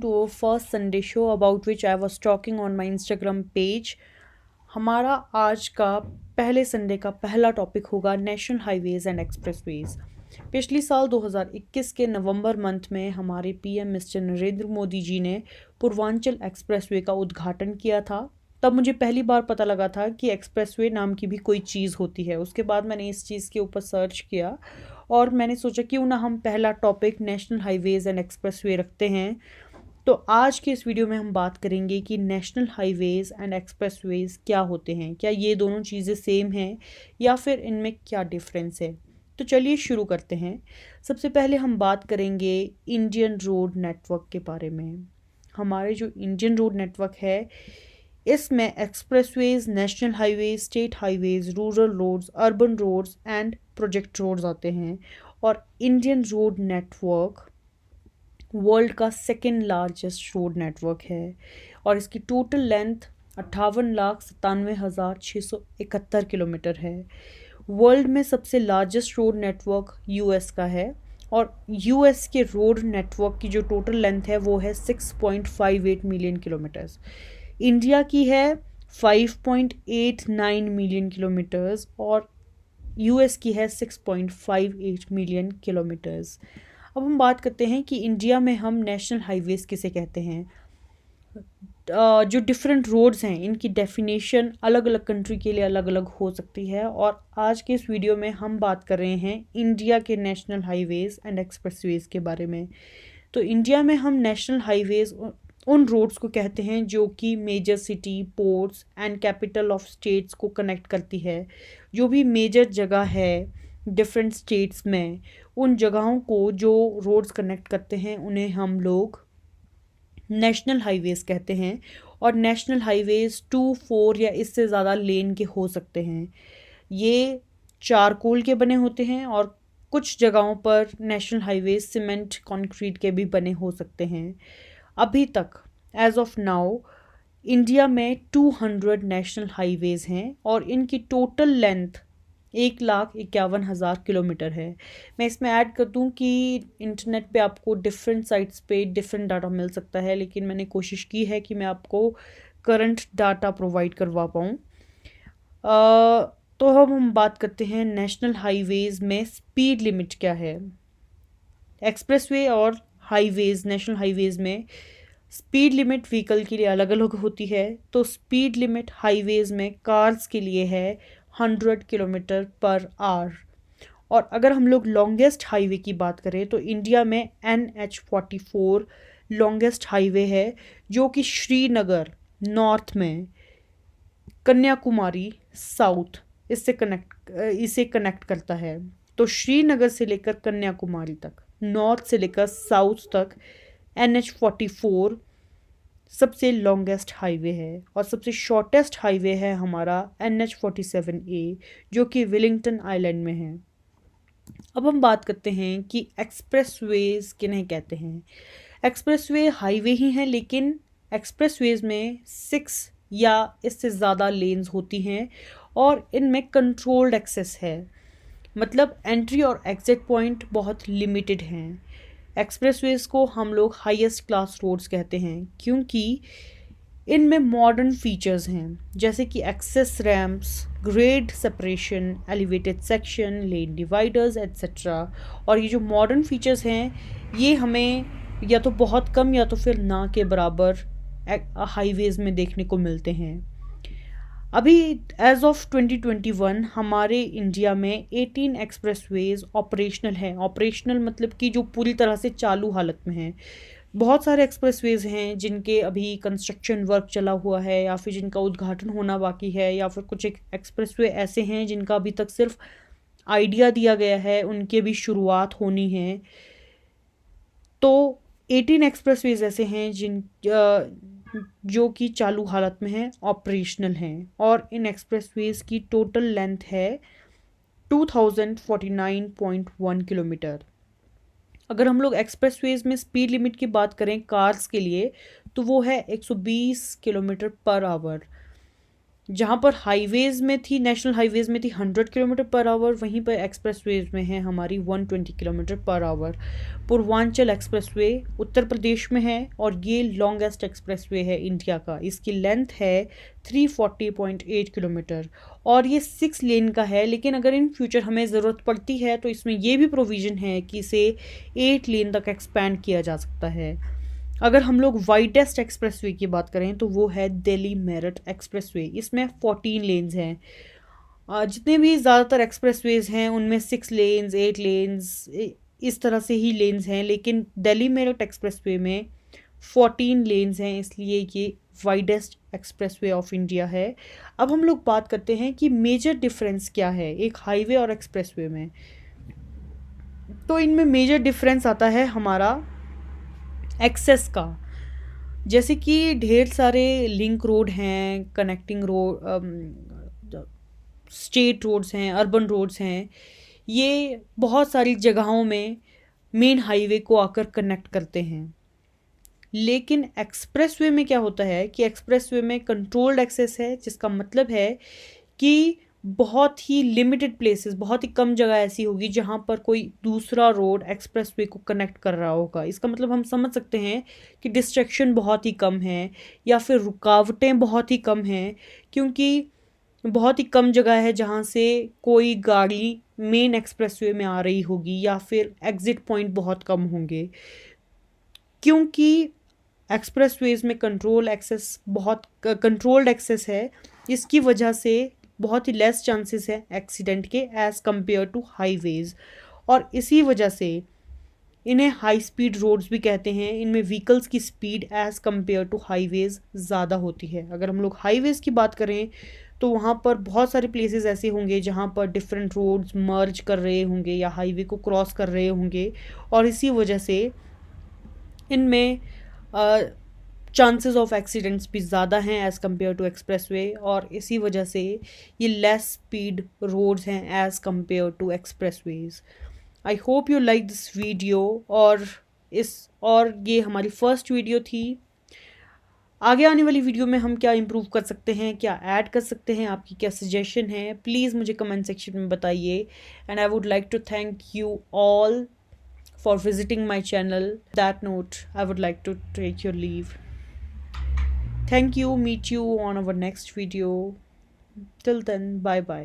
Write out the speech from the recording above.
to our first Sunday show about which I was talking on my Instagram page. हमारा आज का पहले Sunday का पहला टॉपिक होगा नेशनल हाईवेज एंड एक्सप्रेसवेज। पिछली साल 2021 के नवंबर मंथ में हमारे पीएम मिस्टर नरेंद्र मोदी जी ने पूर्वांचल एक्सप्रेसवे का उद्घाटन किया था। तब मुझे पहली बार पता लगा था कि एक्सप्रेसवे नाम की भी कोई चीज़ होती है। उसके बाद मैंने इस चीज़ के ऊपर सर्च किया और मैंने सोचा क्यों ना हम पहला topic national highways and expressway रखते हैं। तो आज के इस वीडियो में हम बात करेंगे कि नेशनल हाईवेज एंड एक्सप्रेसवेज क्या होते हैं, क्या ये दोनों चीज़ें सेम हैं या फिर इनमें क्या डिफरेंस है। तो चलिए शुरू करते हैं। सबसे पहले हम बात करेंगे इंडियन रोड नेटवर्क के बारे में। हमारे जो इंडियन रोड नेटवर्क है इसमें expressways, national highways, state highways, rural roads, urban roads and project roads आते हैं। और इंडियन रोड नेटवर्क वर्ल्ड का सेकेंड लार्जेस्ट रोड नेटवर्क है और इसकी टोटल लेंथ 58,97,671 किलोमीटर है। वर्ल्ड में सबसे लार्जेस्ट रोड नेटवर्क यूएस का है और यूएस के रोड नेटवर्क की जो टोटल लेंथ है वो है 6.58 मिलियन किलोमीटर्स। इंडिया की है 5.89 मिलियन किलोमीटर्स और यूएस की है 6.58 मिलियन किलोमीटर्स। अब हम बात करते हैं कि इंडिया में हम नेशनल हाईवेज किसे कहते हैं। जो डिफरेंट रोड्स हैं इनकी डेफिनेशन अलग अलग कंट्री के लिए अलग अलग हो सकती है और आज के इस वीडियो में हम बात कर रहे हैं इंडिया के नेशनल हाईवेज एंड एक्सप्रेसवेज के बारे में। तो इंडिया में हम नेशनल हाईवेज उन रोड्स को कहते हैं जो कि major city, ports and capital of states को कनेक्ट करती है। जो भी मेजर जगह है डिफरेंट स्टेट्स में, उन जगहों को जो रोड्स कनेक्ट करते हैं उन्हें हम लोग नेशनल हाईवेज कहते हैं। और नेशनल हाईवेज 2, 4 या इससे ज़्यादा लेन के हो सकते हैं। ये चारकोल के बने होते हैं और कुछ जगहों पर नेशनल हाईवेज सीमेंट कंक्रीट के भी बने हो सकते हैं। अभी तक एज ऑफ नाउ इंडिया में 200 नेशनल हाईवेज हैं और इनकी टोटल लेंथ 1,51,000 किलोमीटर है। मैं इसमें ऐड कर दूं कि इंटरनेट पे आपको डिफरेंट साइट्स पे डिफरेंट डाटा मिल सकता है, लेकिन मैंने कोशिश की है कि मैं आपको करंट डाटा प्रोवाइड करवा पाऊँ। तो हम बात करते हैं नेशनल हाईवेज में स्पीड लिमिट क्या है। एक्सप्रेसवे और हाईवेज, नेशनल हाईवेज में स्पीड लिमिट व्हीकल के लिए अलग अलग होती है। तो स्पीड लिमिट हाईवेज में कार्स के लिए है 100 किलोमीटर पर आवर। और अगर हम लोग लॉन्गेस्ट हाईवे की बात करें तो इंडिया में NH44 लॉन्गेस्ट हाईवे है जो कि श्रीनगर नॉर्थ में, कन्याकुमारी साउथ इसे कनेक्ट करता है। तो श्रीनगर से लेकर कन्याकुमारी तक, नॉर्थ से लेकर साउथ तक NH44 सबसे लॉन्गेस्ट हाईवे है। और सबसे शॉर्टेस्ट हाईवे है हमारा NH47A जो कि वेलिंगटन आइलैंड में है। अब हम बात करते हैं कि एक्सप्रेसवेज किन्हें कहते हैं। एक्सप्रेसवे हाईवे ही हैं, लेकिन एक्सप्रेसवेज में 6 या इससे ज़्यादा लेन्स होती हैं और इनमें कंट्रोल्ड एक्सेस है। मतलब एंट्री और एग्जिट पॉइंट बहुत लिमिटेड हैं। एक्सप्रेसवेज को हम लोग हाईएस्ट क्लास रोड्स कहते हैं क्योंकि इनमें मॉडर्न फीचर्स हैं जैसे कि access ramps, grade separation, elevated section, lane dividers etcetera. और ये जो मॉडर्न फीचर्स हैं ये हमें या तो बहुत कम या तो फिर ना के बराबर हाईवेज में देखने को मिलते हैं। अभी एज ऑफ 2021 हमारे इंडिया में 18 एक्सप्रेसवेज ऑपरेशनल हैं। ऑपरेशनल मतलब कि जो पूरी तरह से चालू हालत में हैं। बहुत सारे एक्सप्रेसवेज हैं जिनके अभी कंस्ट्रक्शन वर्क चला हुआ है या फिर जिनका उद्घाटन होना बाकी है, या फिर कुछ एक्सप्रेसवे ऐसे हैं जिनका अभी तक सिर्फ आइडिया दिया गया है, उनकी भी शुरुआत होनी है। तो 18 एक्सप्रेसवेज ऐसे हैं जो कि चालू हालत में हैं, ऑपरेशनल हैं। और इन एक्सप्रेसवेज की टोटल लेंथ है 2049.1 किलोमीटर। अगर हम लोग एक्सप्रेसवेज में स्पीड लिमिट की बात करें कार्स के लिए तो वो है 120 किलोमीटर पर आवर। जहाँ पर हाईवेज़ में थी, नेशनल हाईवेज़ में थी 100 किलोमीटर पर आवर, वहीं पर एक्सप्रेसवेज में है हमारी 120 kilometre per hour. Purvanchal expressway Uttar Pradesh में है और ये लॉन्गेस्ट एक्सप्रेसवे है इंडिया का। इसकी लेंथ है 340.8 किलोमीटर और ये 6 लेन का है, लेकिन अगर इन फ्यूचर हमें ज़रूरत पड़ती है तो इसमें ये भी प्रोविज़न है कि इसे 8 लेन तक एक्सपैंड किया जा सकता है। अगर हम लोग वाइडेस्ट एक्सप्रेसवे की बात करें तो वो है दिल्ली मेरठ एक्सप्रेसवे। इसमें 14 लेन्स हैं। जितने भी ज़्यादातर एक्सप्रेसवेज हैं उनमें 6 लेन्स, 8 लेन्स इस तरह से ही लेन्स हैं, लेकिन दिल्ली मेरठ एक्सप्रेसवे में 14 लेन्स हैं, इसलिए ये वाइडेस्ट एक्सप्रेसवे ऑफ इंडिया है। अब हम लोग बात करते हैं कि मेजर डिफरेंस क्या है एक हाईवे और एक्सप्रेसवे में। तो इनमें मेजर डिफरेंस आता है हमारा एक्सेस का। जैसे कि ढेर सारे लिंक रोड हैं, कनेक्टिंग रोड, स्टेट रोड्स हैं, अर्बन रोड्स हैं, ये बहुत सारी जगहों में मेन हाईवे को आकर कनेक्ट करते हैं। लेकिन एक्सप्रेसवे में क्या होता है कि एक्सप्रेसवे में कंट्रोल्ड एक्सेस है, जिसका मतलब है कि बहुत ही लिमिटेड प्लेसेस, बहुत ही कम जगह ऐसी होगी जहाँ पर कोई दूसरा रोड एक्सप्रेसवे को कनेक्ट कर रहा होगा। इसका मतलब हम समझ सकते हैं कि डिस्ट्रैक्शन बहुत ही कम है या फिर रुकावटें बहुत ही कम हैं, क्योंकि बहुत ही कम जगह है जहाँ से कोई गाड़ी मेन एक्सप्रेसवे में आ रही होगी या फिर एग्जिट पॉइंट बहुत कम होंगे। क्योंकि एक्सप्रेसवेज में कंट्रोल्ड एक्सेस है, इसकी वजह से बहुत ही लेस चांसेस है एक्सीडेंट के एज़ कम्पेयर टू हाईवेज़। और इसी वजह से इन्हें हाई स्पीड रोड्स भी कहते हैं। इनमें व्हीकल्स की speed as compare to highways ज़्यादा होती है। अगर हम लोग हाईवेज़ की बात करें तो वहाँ पर बहुत सारे प्लेसेस ऐसे होंगे जहाँ पर डिफरेंट रोड्स मर्ज कर रहे होंगे या हाईवे को क्रॉस कर रहे होंगे, और इसी वजह से इनमें चांसेस ऑफ एक्सीडेंट्स भी ज़्यादा हैं एज़ कम्पेयर टू एक्सप्रेसवे, और इसी वजह से ये लेस स्पीड रोड्स हैं as compare to expressways. I hope you like this video. और ये हमारी फर्स्ट वीडियो थी। आगे आने वाली वीडियो में हम क्या इम्प्रूव कर सकते हैं, क्या ऐड कर सकते हैं, आपकी क्या सजेशन है, प्लीज़ मुझे कमेंट सेक्शन में बताइए। And I would like to thank you all for visiting my channel. That note, I would like to take your leave. Thank you. Meet you on our next video. Till then, bye bye.